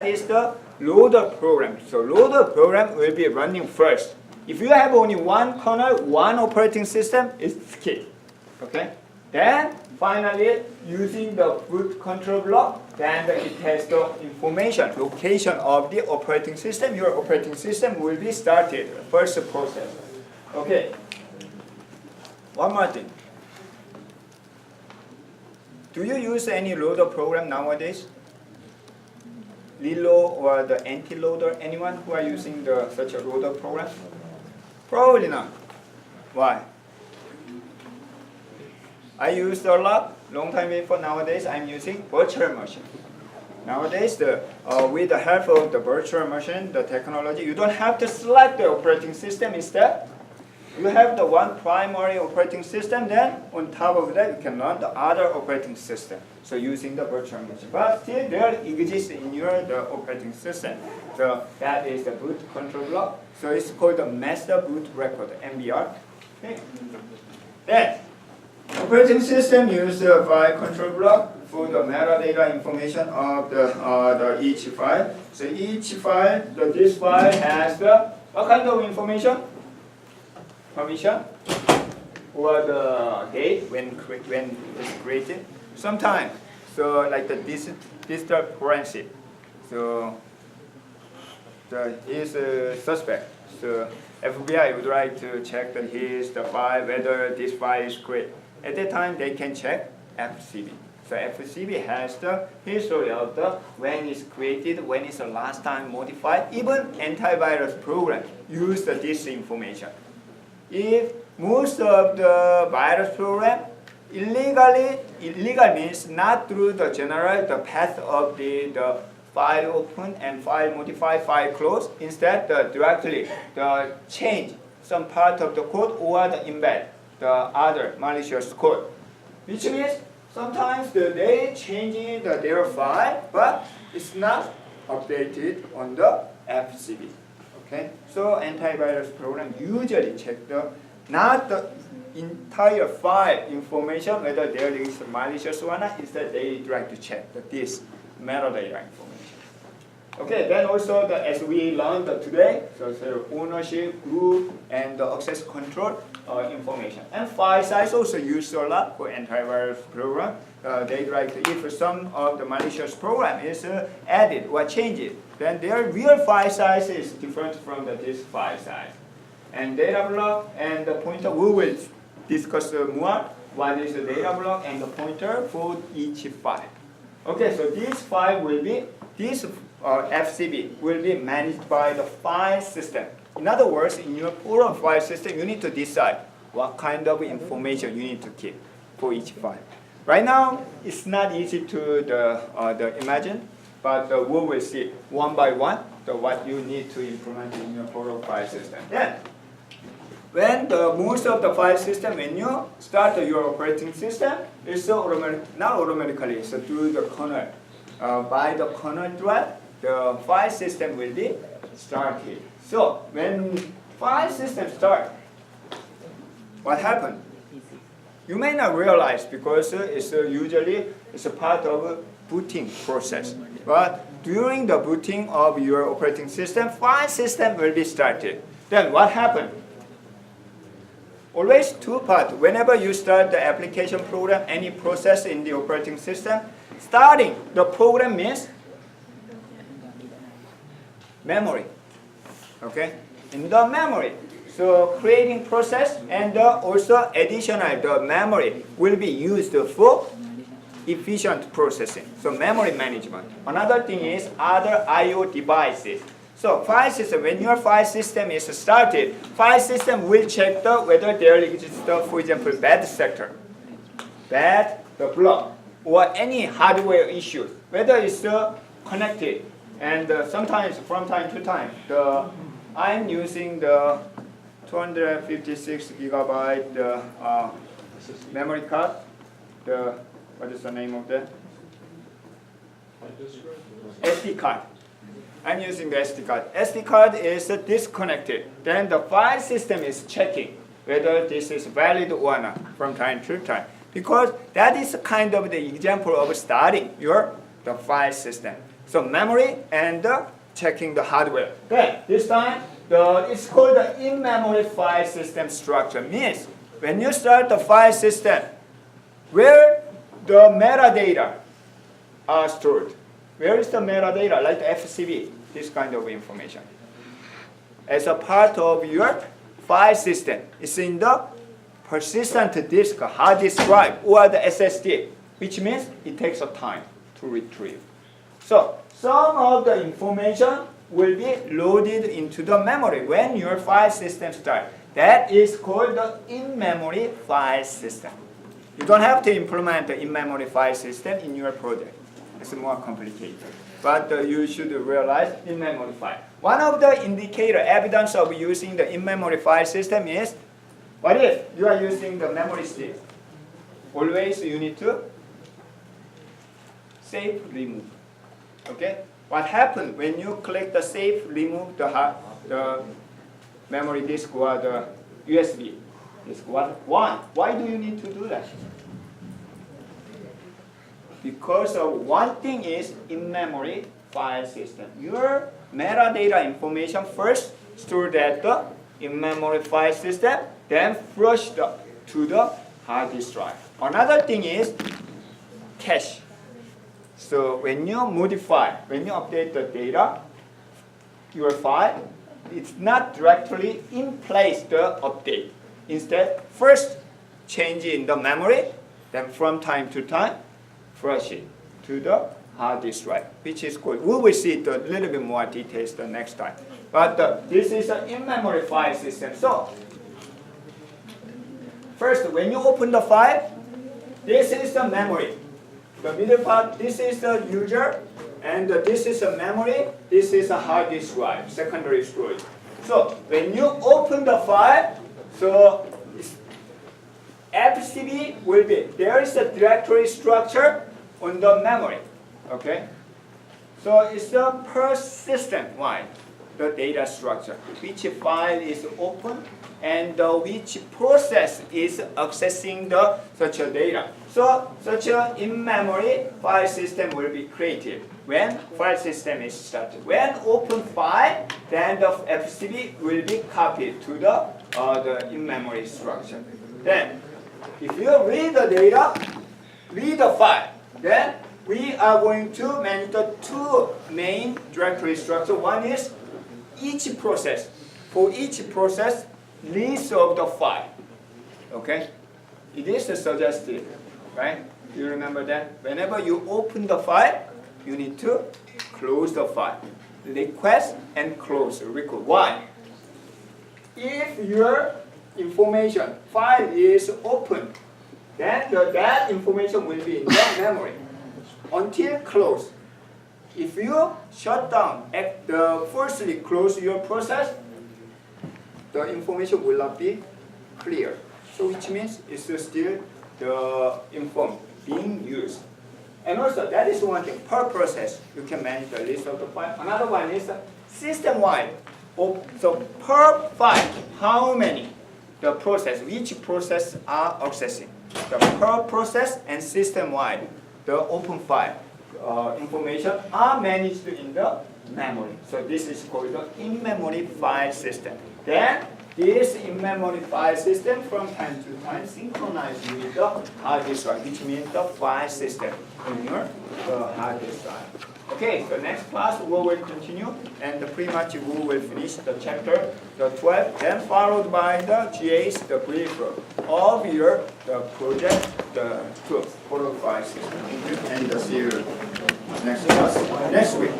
is the loader program. So loader program will be running first. If you have only one kernel, one operating system, it's skip. Okay? Then finally, using the boot control block, then it has the information, location of the operating system. Your operating system will be started, first process. Okay. One more thing. Do you use any loader program nowadays? Lilo or the anti-loader? Anyone who are using such a loader program? Probably not. Why? I used a lot, long time before. Nowadays I'm using virtual machine. Nowadays, with the help of the virtual machine, the technology, you don't have to select the operating system. Instead, you have the one primary operating system, then on top of that you can run the other operating system. So using the virtual machine. But still there exists in the operating system. So that is the boot control block. So it's called the master boot record, MBR. Okay. Then operating system uses the file control block for the metadata information of the each file. So each file, this file has what kind of information? Permission or the date when it's created. Sometimes, so like the digital forensic. So is a suspect. So FBI would like to check that the file, whether this file is correct. At that time, they can check FCB. So FCB has the history of when it's created, when it's the last time modified. Even antivirus program use this information. If most of the virus program illegal means not through the the path of the file open and file modify, file close. Instead, directly change some part of the code or the embed the other malicious code, which means sometimes they change their file, but it's not updated on the FCB. Okay, so antivirus program usually check not the entire file information, whether there is malicious or not. Instead, they try to check this metadata information. Okay, then also as we learned today, so ownership, group, and the access control information. And file size also used a lot for antivirus program. They like if some of the malicious program is added or changed, then their real file size is different from this file size. And data block and the pointer, we will discuss more what is the data block and the pointer for each file. Okay, so this file will be, this FCB will be managed by the file system. In other words, in your program file system, you need to decide what kind of information you need to keep for each file. Right now, it's not easy to imagine, but we will see one by one what you need to implement in your program file system. Then, when most of the file system, when you start your operating system, it's not automatically, so through the kernel. By the kernel thread, the file system will be started. So when file system start, what happened? You may not realize because it's a part of a booting process. But during the booting of your operating system, file system will be started. Then what happened? Always two parts. Whenever you start the application program, any process in the operating system, starting the program means memory. Okay? In the memory. So creating process and also additional the memory will be used for efficient processing. So memory management. Another thing is other I/O devices. So file system, when your file system is started, file system will check whether there exists, for example, bad sector, bad block, or any hardware issues, whether it's connected. And sometimes, from time to time, I'm using the 256 gigabyte memory card. What is the name of that? SD card. I'm using the SD card. SD card is disconnected. Then the file system is checking whether this is valid or not from time to time. Because that is kind of the example of starting the file system. So memory and checking the hardware. Then this time it's called the in-memory file system structure. Means when you start the file system, where the metadata are stored. Where is the metadata? Like the FCB, this kind of information. As a part of your file system, it's in the persistent disk, hard disk drive, or the SSD, which means it takes a time to retrieve. So some of the information will be loaded into the memory when your file system starts. That is called the in-memory file system. You don't have to implement the in-memory file system in your project. It's more complicated. But you should realize in-memory file. One of the indicator, evidence of using the in-memory file system is, what if you are using the memory stick? Always you need to save, remove. Okay? What happens when you click the save, remove the memory disk or the USB disk? Why do you need to do that? Because one thing is in-memory file system. Your metadata information first stored at the in-memory file system, then flushed to the hard disk drive. Another thing is cache. So when you modify, when you update the data, your file, it's not directly in place the update. Instead, first change in the memory, then from time to time, flush it to the hard disk drive, which is called, we will see it a little bit more details the next time. But this is an in-memory file system. So first, when you open the file, this is the memory. The middle part, this is the user, and this is a memory, this is a hard disk drive, secondary storage. So when you open the file, so FCB will be, there is a directory structure on the memory, okay? So it's the persistent-wide, the data structure, which file is open and which process is accessing the such a data. So such a in-memory file system will be created when file system is started. When open file, then the FCB will be copied to the in-memory structure. Then if you read the data, read the file, then we are going to manage the two main directory structure. One is each process. For each process, list of the file. Okay? It is suggested, right? You remember that? Whenever you open the file, you need to close the file. Request and close. Record. Why? If your information file is open, then that information will be in the memory until close. If you shut down, firstly close your process, the information will not be clear. So which means it's still the info being used. And also that is one thing, per process you can manage the list of the file. Another one is system-wide. So per file, how many the process, which process are accessing. The per process and system-wide, the open file information are managed in the memory. So this is called the in-memory file system. Then this in-memory file system from time to time synchronized with the hard disk drive, which means the file system in your hard disk drive. Okay, so next class we will continue, and pretty much we will finish the chapter, the 12, then followed by the GAs, the brief of your project, the 2 for the file system. And see you next class next week.